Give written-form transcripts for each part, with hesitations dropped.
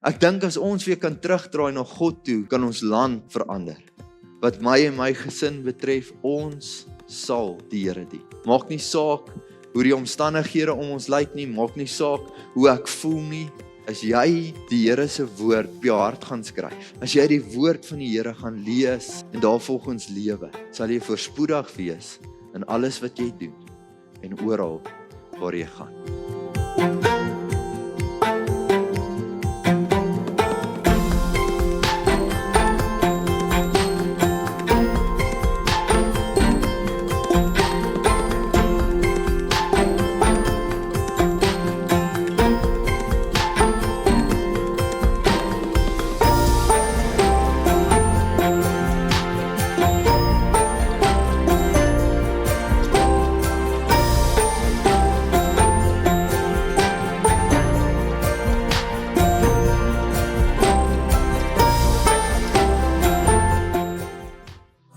Ek dink as ons weer kan terugdraai na God toe, kan ons land verander. Wat my en my gesin betref, ons sal die Here dien. Maak nie saak hoe die omstandighede om ons lyk nie, maak nie saak hoe ek voel nie. As jy die Here se woord op jou hart gaan skryf, as jy die woord van die Here gaan lees en daarvolgens lewe, sal jy voorspoedig wees in alles wat jy doen en oral waar jy gaan.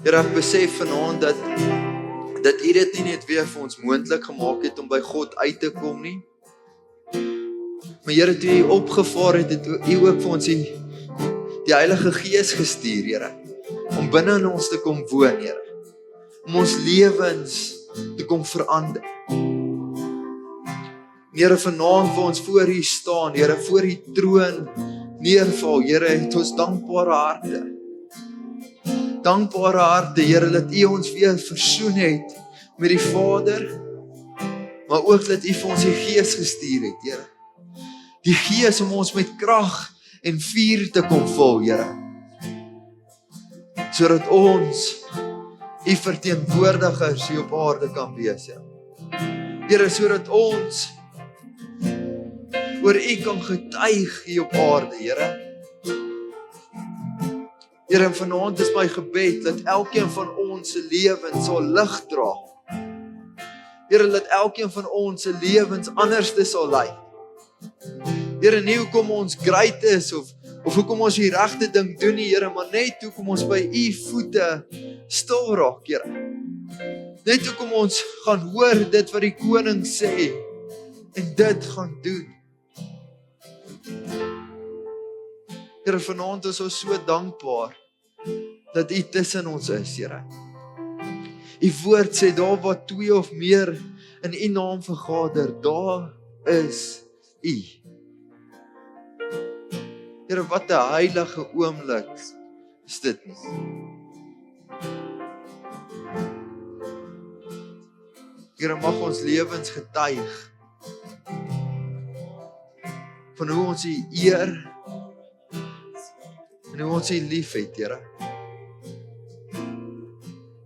Here, ek besef vanaand dat U dit nie net weer vir ons moontlik gemaak het om by God uit te kom nie. Maar Here, toe U opgevaar het, het U ook vir ons die Heilige Gees gestuur, Here, om binne in ons te kom woon, Here, om ons lewens te kom verander. Here, vanaand vir ons voor U staan, Here, voor U troon neerval, Here, het ons dankbare harte. Dankbare harte, Here, dat U ons weer versoen het met die Vader, maar ook dat U vir ons die Gees gestuur het, Here. Die Gees om ons met krag en vuur te kom vul, Here. Sodat ons U verteenwoordigers hier op aarde kan wees, Here. Here, sodat ons oor U kan getuig hier op aarde, Here. Here, en vanaand is my gebed dat elkeen van ons se lewens sal lig dra. Here, dat elkeen van ons se lewens anderste sal lyk. Here, nie hoekom ons great is of hoekom ons die regte ding doen nie, Here, maar net hoekom ons by U voete stil raak, Here. Net hoekom ons gaan hoor dit wat die koning sê en dit gaan doen. Here, vanaand is ons so dankbaar dat U tussen ons is, Here. U woord sê, daar waar 2 of meer in U naam vergader, daar is U. Here, wat 'n heilige oomblik is dit nie. Here, mag ons lewens getuig van hoe ons U eer en hoe ons U lief het, Here.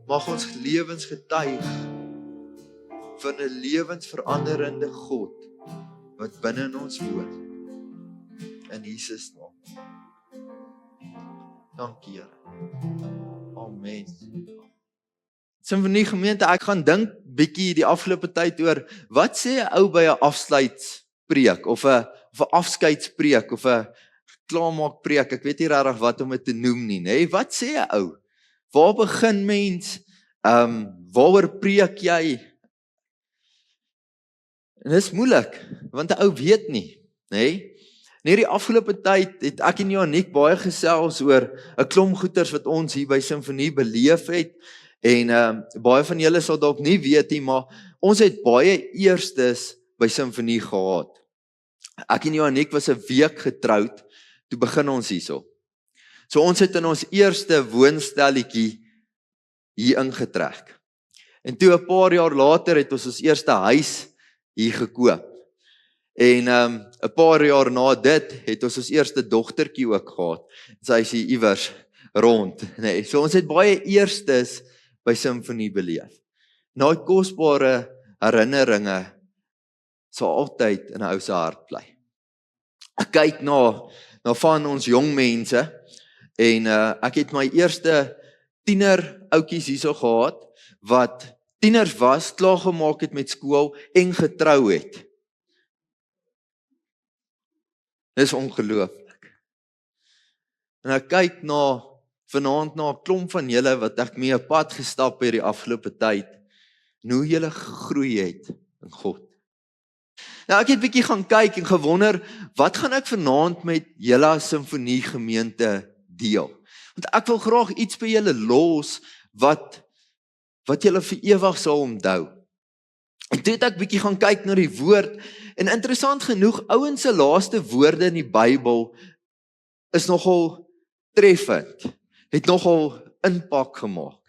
Mag ons lewens getuig van 'n lewensveranderende God wat binne in ons woon. In Jesus naam. Dankie, Here. Amen. Sinfonie gemeente, ek gaan dink bietjie die afgelope tyd oor wat sê 'n ou by 'n afsluitspreek of 'n afskeidspreek of 'n klaarmaak preek, ek weet nie regtig wat om dit te noem nie, nê? Wat sê 'n ou? Waar begin mens? Waaroor preek jy? En dit is moeilik, want 'n ou weet nie, nê? In hierdie afgelope tyd het ek en Janiek baie gesels oor 'n klomp goeters wat ons hier by Sinfonie beleef het, en baie van julle sal dalk nie weet nie, maar ons het baie eerstes by Sinfonie gehad. Ek en Janiek was 'n week getroud, toe begin ons hierso. So ons het in ons eerste woonstelletjie hier ingetrek. En toe 'n paar jaar later het ons eerste huis hier gekoop. En 'n paar jaar na dit het ons eerste dogtertjie ook gehad. Sy is hier iewers rond, nee. So ons het baie eerstes by Sinfonie beleef. Nou kosbare herinneringe sal altyd in 'n ou se hart bly. Ek kyk na van ons jong mense en ek het my eerste tiener ouetjies hierso gehad wat tieners was, klaargemaak het met skool en getrou het. Dis ongelooflik. En ek kyk vanaand na 'n klomp van julle wat ek mee 'n pad gestap het die afgelope tyd, en hoe julle gegroei het in God. Nou ek het bietjie gaan kyk en gewonder, wat gaan ek vanaand met julle as Simfonie gemeente deel? Want ek wil graag iets by julle los wat julle vir ewig sal onthou. En toe het ek bietjie gaan kyk na die woord en interessant genoeg, ouens se laaste woorde in die Bybel is nogal treffend, het nogal impak gemaak.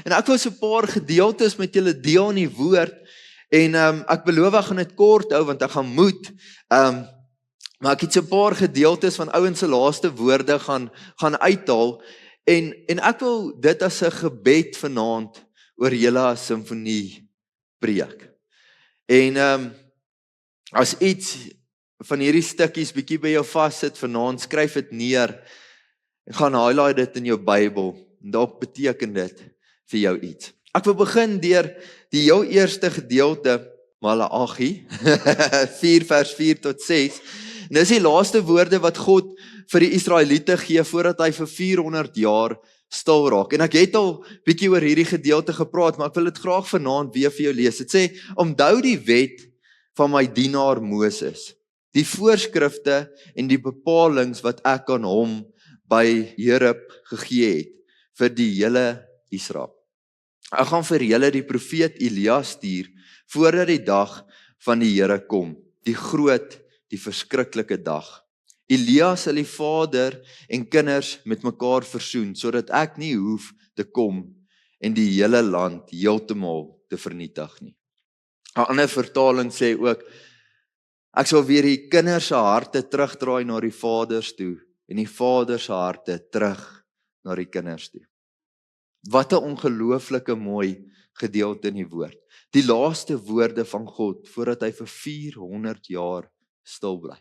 En ek wil so 'n paar gedeeltes met julle deel in die woord en ek beloof ek gaan dit kort hou want ek gaan moet. Maar ek het so 'n paar gedeeltes van ouens se laaste woorde gaan uithaal en ek wil dit as 'n gebed vanaand oor julle as Simfonie preek. En as iets van hierdie stukkies bietjie by jou vassit vanaand, skryf dit neer en gaan highlight dit in jou Bybel. En dalk beteken dit vir jou iets. Ek wil begin deur die heel eerste gedeelte, Maleagi 4 vers 4 tot 6. En dis die laaste woorde wat God vir die Israeliete gee voordat hy vir 400 jaar stil raak. En ek het al bietjie oor hierdie gedeelte gepraat, maar ek wil dit graag vanaand weer vir jou lees. Dit sê: "Onthou die wet van my dienaar Moses, die voorskrifte en die bepalings wat ek aan hom by Horeb gegee het vir die hele Israel. Ek gaan vir julle die profeet Elia stuur voordat die dag van die Here kom, die groot, die verskriklike dag. Elia sal die vader en kinders met mekaar versoen, sodat ek nie hoef te kom en die hele land heeltemal te vernietig nie." 'n ander vertaling sê ook: "Ek sal weer die kinders se harte terugdraai na die vaders toe en die vaders se harte terug na die kinders toe." Wat 'n ongelooflike mooi gedeelte in die woord. Die laaste woorde van God voordat hy vir 400 jaar stil bly.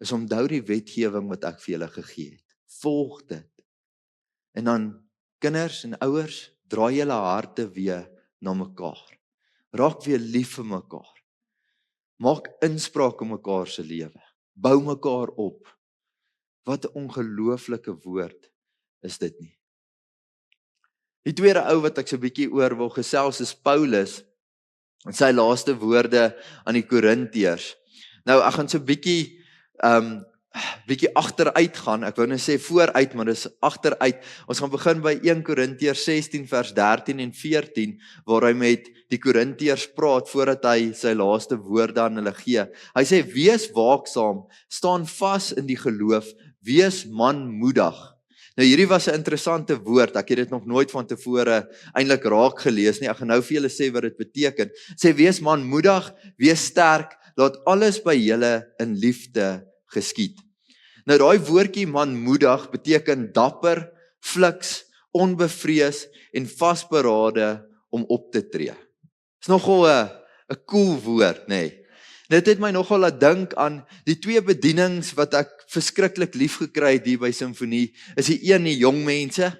Is onthou die wetgewing wat ek vir julle gegee het. Volg dit. En dan kinders en ouers, draai julle harte weer na mekaar. Raak weer lief vir mekaar. Maak inspraak in mekaar se lewe. Bou mekaar op. Wat 'n ongelooflike woord is dit nie. Die tweede ou wat ek so 'n bietjie oor wil gesels is Paulus en sy laaste woorde aan die Korintiërs. Nou ek gaan so 'n bietjie agteruit gaan. Ek wou nou sê vooruit, maar dis agteruit. Ons gaan begin by 1 Korintiërs 16 vers 13 en 14 waar hy met die Korintiërs praat voordat hy sy laaste woorde aan hulle gee. Hy sê: "Wees waaksaam, staan vas in die geloof, wees manmoedig." Nou hierdie was 'n interessante woord. Ek het dit nog nooit van tevore eintlik raak gelees nie. Ek gaan nou vir julle sê wat dit beteken. Sê: "Wees manmoedig, wees sterk, laat alles by julle in liefde geskied." Nou daai woordjie manmoedig beteken dapper, fliks, onbevrees en vasberade om op te tree. Is nogal 'n cool woord, nê? Nee. Dit het my nogal laat dink aan die twee bedienings wat ek verskriklik lief gekry het hier by Simfonie. Is die een die jong mense,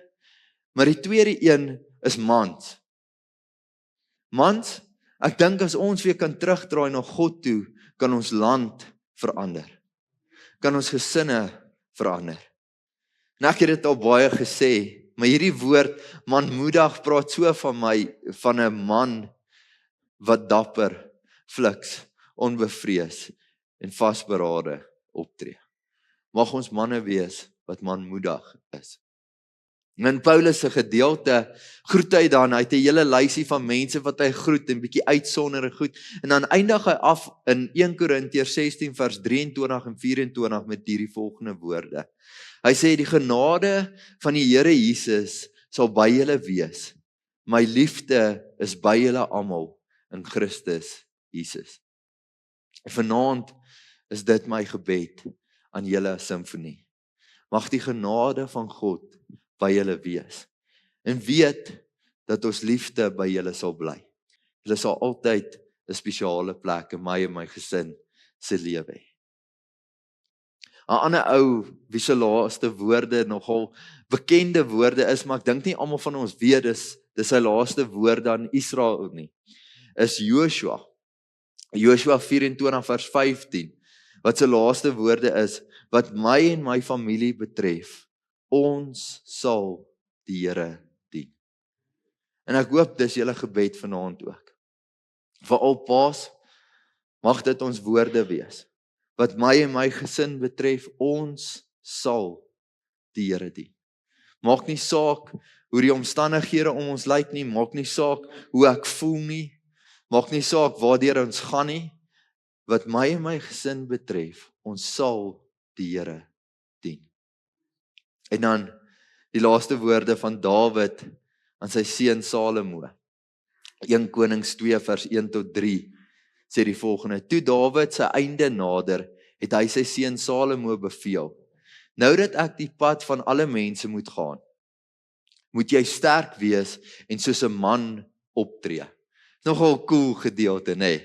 maar die tweede een is mans. Mans, ek dink as ons weer kan terugdraai na God toe, kan ons land verander. Kan ons gesinne verander. En ek het dit al baie gesê, maar hierdie woord manmoedig praat so van my, van 'n man wat dapper, fliks, onbevrees en vasberade optree. Mag ons manne wees wat manmoedig is. En in Paulus se gedeelte groet hy dan, hy het 'n hele lysie van mense wat hy groet en bietjie uitsonder en goed. En dan eindig hy af in 1 Korintiërs 16 vers 23 en 24 met hierdie volgende woorde. Hy sê: "Die genade van die Here Jesus sal by julle wees. My liefde is by julle almal in Christus Jesus." Vanaand is dit my gebed aan julle Simfonie. Mag die genade van God by julle wees. En weet dat ons liefde by julle sal bly. Julle sal altyd 'n spesiale plek in my en my gesin se lewe hê. 'n Ander ou wie se laaste woorde nogal bekende woorde is, maar ek dink nie almal van ons weet dis sy laaste woorde aan Israel nie, is Joshua. Joshua 24 vers 15, wat sy laaste woorde is: "Wat my en my familie betref, ons sal die Here dien." En ek hoop dis julle gebed vanaand ook. Veral paas, Mag dit ons woorde wees. Wat my en my gesin betref, ons sal die Here dien. Maak nie saak hoe die omstandighede om ons lyk nie, maak nie saak hoe ek voel nie, maak nie saak waardeur ons gaan nie. Wat my en my gesin betref, ons sal die Here dien. En dan die laaste woorde van Dawid aan sy seun Salomo. 1 Konings 2 vers 1 tot 3 sê die volgende: Toe Dawid sy einde nader, het hy sy seun Salomo beveel: Nou dat ek die pad van alle mense moet gaan, moet jy sterk wees en soos 'n man optree. Nogal cool gedeelte, nê?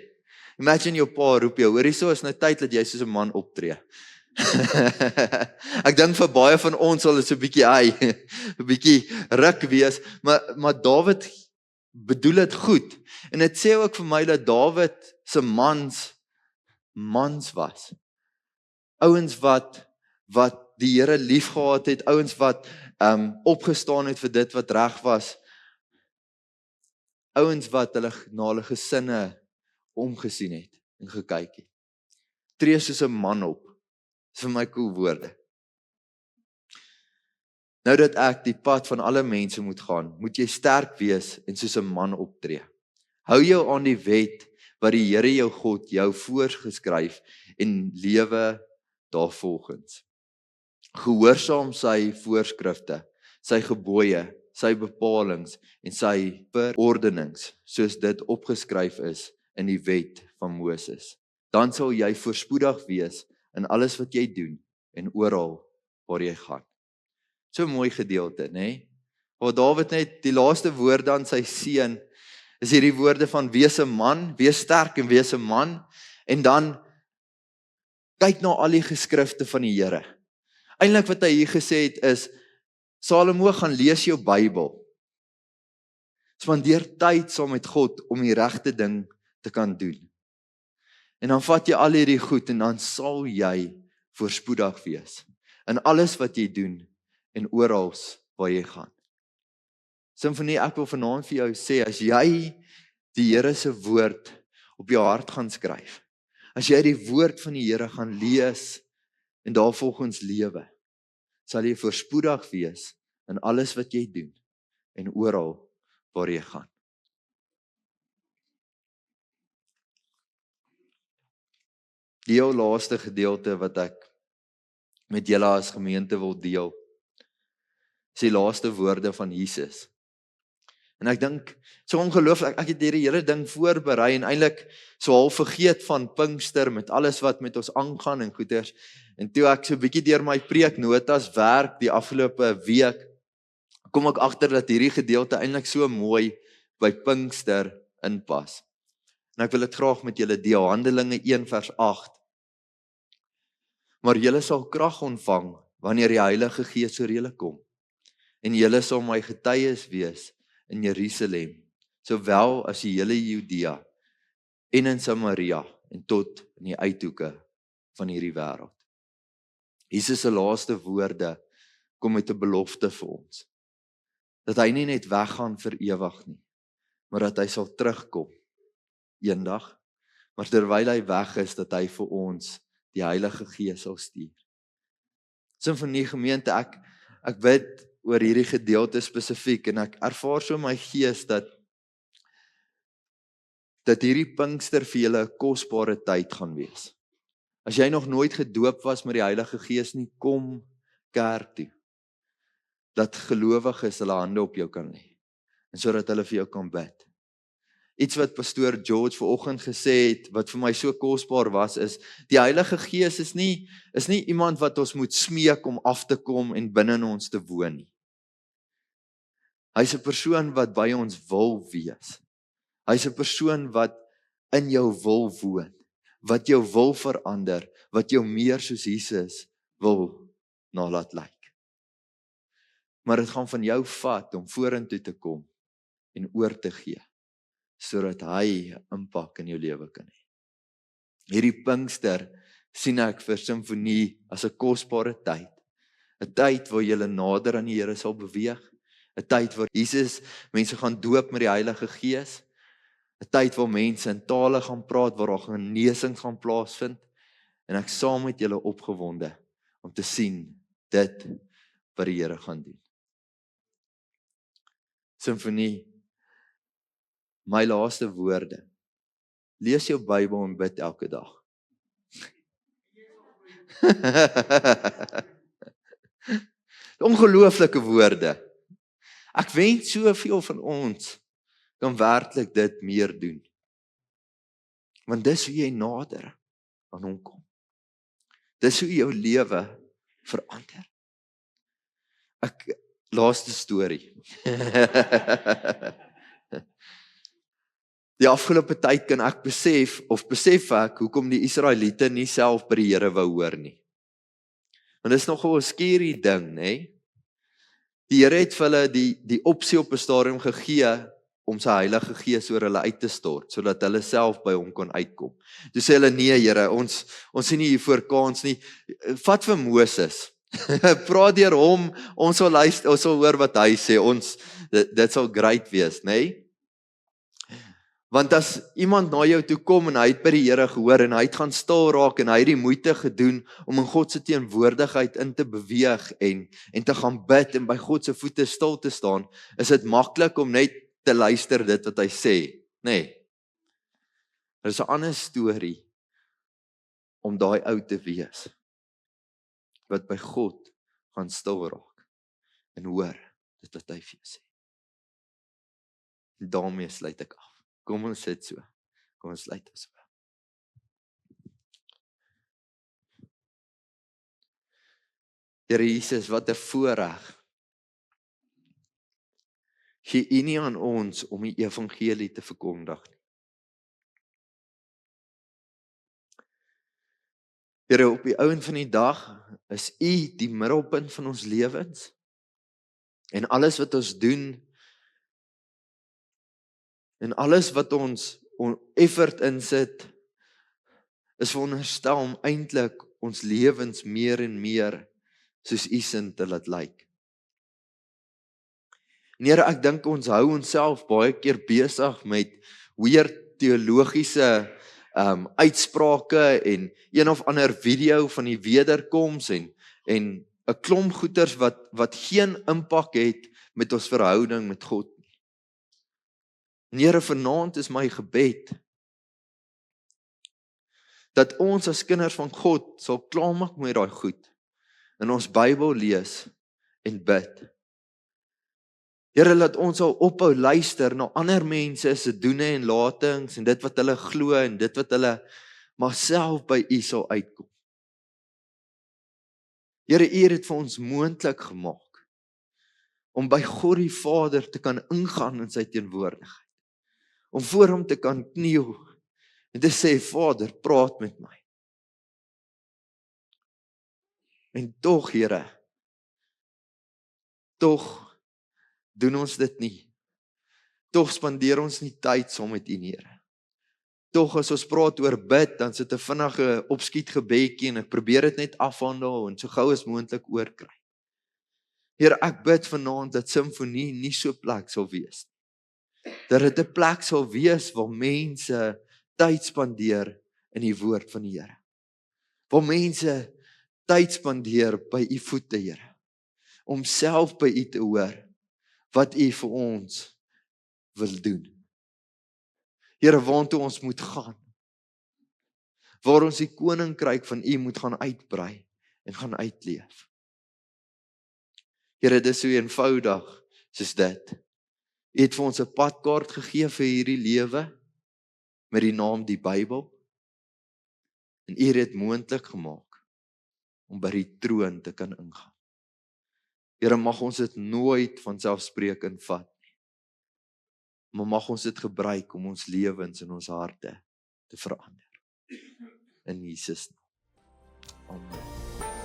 Imagine jou pa roep jou, hoor hierso, is nou tyd dat jy soos 'n man optree. Ek dink vir baie van ons sal dit so 'n bietjie 'n bietjie ruk wees, maar Dawid bedoel dit goed. En dit sê ook vir my dat Dawid se mans was. Ouens wat die Here liefgehad het, ouens wat opgestaan het vir dit wat reg was. Ouens wat na hulle gesinne omgesien het en gekyk het. Tree soos 'n man op. Dis vir my cool woorde. Nou dat ek die pad van alle mense moet gaan, moet jy sterk wees en soos 'n man optree. Hou jou aan die wet wat die Here jou God jou voorgeskryf en lewe daarvolgens. Gehoorsaam sy voorskrifte, sy gebooie, sy bepalings en sy verordenings, soos dit opgeskryf is in die wet van Moses. Dan sal jy voorspoedig wees in alles wat jy doen en oral waar jy gaan. So 'n mooi gedeelte, nê? Waar Dawid net die laaste woorde aan sy seun is hierdie woorde van wees 'n man, wees sterk en wees 'n man, en dan kyk na al die geskrifte van die Here. Eintlik wat hy hier gesê het is, Salomo, gaan lees jou Bybel. Spandeer tyd saam met God om die regte ding te kan doen. En dan vat jy al hierdie goed en dan sal jy voorspoedig wees in alles wat jy doen en oral waar jy gaan. Simfonie, ek wil vanaand vir jou sê, as jy die Here se woord op jou hart gaan skryf, as jy die woord van die Here gaan lees en daarvolgens lewe, sal jy voorspoedig wees in alles wat jy doen en oral waar jy gaan. Die heel laaste gedeelte wat ek met julle as gemeente wil deel, is die laaste woorde van Jesus. En ek dink, so ongelooflik, ek het hierdie hele ding voorberei en eintlik so half vergeet van Pinkster met alles wat met ons aangaan en goeders. En toe ek so 'n bietjie deur my preeknotas werk die afgelope week, kom ek agter dat hierdie gedeelte eintlik so mooi by Pinkster inpas. En ek wil dit graag met julle deel, Handelinge 1 vers 8. Maar julle sal krag ontvang wanneer die Heilige Gees oor julle kom. En julle sal my getuies wees in Jerusalem, sowel as die hele Judea en in Samaria en tot in die uithoeke van hierdie wêreld. Jesus se laaste woorde kom met 'n belofte vir ons. Dat hy nie net weggaan vir ewig nie, maar dat hy sal terugkom eendag, maar terwyl hy weg is, dat hy vir ons die Heilige Gees sal stuur. Sin van die gemeente, ek bid oor hierdie gedeelte spesifiek en ek ervaar so in my gees dat hierdie Pinkster vir julle 'n kosbare tyd gaan wees. As jy nog nooit gedoop was met die Heilige Gees nie, kom kerk toe. Dat gelowiges hulle hande op jou kan lê en sodat hulle vir jou kan bid. Iets wat pastoor George vanoggend gesê het, wat vir my so kosbaar was, is die Heilige Gees is nie iemand wat ons moet smeek om af te kom en binne in ons te woon nie. Hy's 'n persoon wat by ons wil wees. Hy's 'n persoon wat in jou wil woon, wat jou wil verander, wat jou meer soos Jesus wil nalat lyk. Maar dit gaan van jou vat om vorentoe te kom en oor te gee, sodat hy 'n impak in jou lewe kan hê. Hierdie Pinkster sien ek vir Simfonie as 'n kosbare tyd. 'n Tyd waar jy nader aan die Here sal beweeg. 'n Tyd waar Jesus mense gaan doop met die Heilige Gees. 'n tyd waar mense in tale gaan praat, waar daar genesings gaan plaasvind, en ek saam met julle opgewonde om te sien dit wat die Here gaan doen. Simfonie, my laaste woorde. Lees jou Bybel en bid elke dag. Ongelooflike woorde. Ek wens soveel van ons kan werklik dit meer doen. Want dis hoe jy nader aan hom kom. Dis hoe jou lewe verander. Laaste storie. Die afgelope tyd kan ek besef ek hoekom die Israeliete nie self by die Here wou hoor nie. Want dit is nogal 'n skerry ding, nê? Die Here het vir hulle die opsie op 'n stadium gegee om sy Heilige Gees oor hulle uit te stort, sodat hulle self by hom kon uitkom. Toe sê hulle, nee Here, ons sien nie hiervoor kans nie. Vat vir Moses. Praat deur hom, ons sal luister, ons sal hoor wat hy sê. Dit sal great wees, nê? Want as iemand na jou toe kom en hy het by die Here gehoor en hy het gaan stil raak en hy het die moeite gedoen om in God se teenwoordigheid in te beweeg en te gaan bid en by God se voete stil te staan, is dit maklik om net te luister dit wat hy sê, nê? Dit is 'n ander storie om daai ou te wees wat by God gaan stil raak en hoor dit wat hy vir jou sê. En daarmee sluit ek af. Kom ons sit so. Kom ons sluit ons so. Here Jesus, wat 'n voorreg. Gee U nie aan ons om die evangelie te verkondig nie. Here, op die ouen van die dag is U die middelpunt van ons lewens. En alles wat ons doen en alles wat ons effort insit, is veronderstel om eintlik ons lewens meer en meer soos U sin te laat lyk. En Here, ek dink ons hou onsself baie keer besig met weird teologiese uitsprake en een of ander video van die wederkoms en 'n klomp goeters wat geen impak het met ons verhouding met God. En Here, vanaand is my gebed dat ons as kinders van God sal klaarmaak met daai goed en ons Bybel lees en bid. Here, laat ons sal ophou luister na ander mense se doene en latings en dit wat hulle glo en dit wat hulle maar self by U sal uitkom. Here, U het dit vir ons moontlik gemaak om by God die Vader te kan ingaan in sy teenwoordigheid. Om voor hom te kan kniel en te sê, Vader, praat met my. En tog, Here, tog doen ons dit nie. Tog spandeer ons nie tyd saam met U, Here. Tog as ons praat oor bid, dan sit 'n vinnige opskietgebedjie en ek probeer dit net afhandel en so gou as moontlik oorkry. Here, ek bid vanaand dat simfonie nie so plek sal wees. Dat dit 'n plek sal wees waar mense tyd spandeer in die woord van die Here. Waar mense tyd spandeer by U voete, Here. Om self by U te hoor wat U vir ons wil doen. Here, waartoe ons moet gaan. Waar ons die koninkryk van U moet gaan uitbrei en gaan uitleef. Here, dis so eenvoudig soos dit. U het vir ons 'n padkaart gegee vir hierdie lewe met die naam die Bybel. En U het dit moontlik gemaak om by die troon te kan ingaan. Here, mag ons dit nooit van selfspreekend vat nie. Maar mag ons dit gebruik om ons lewens en ons harte te verander. In Jesus naam. Amen.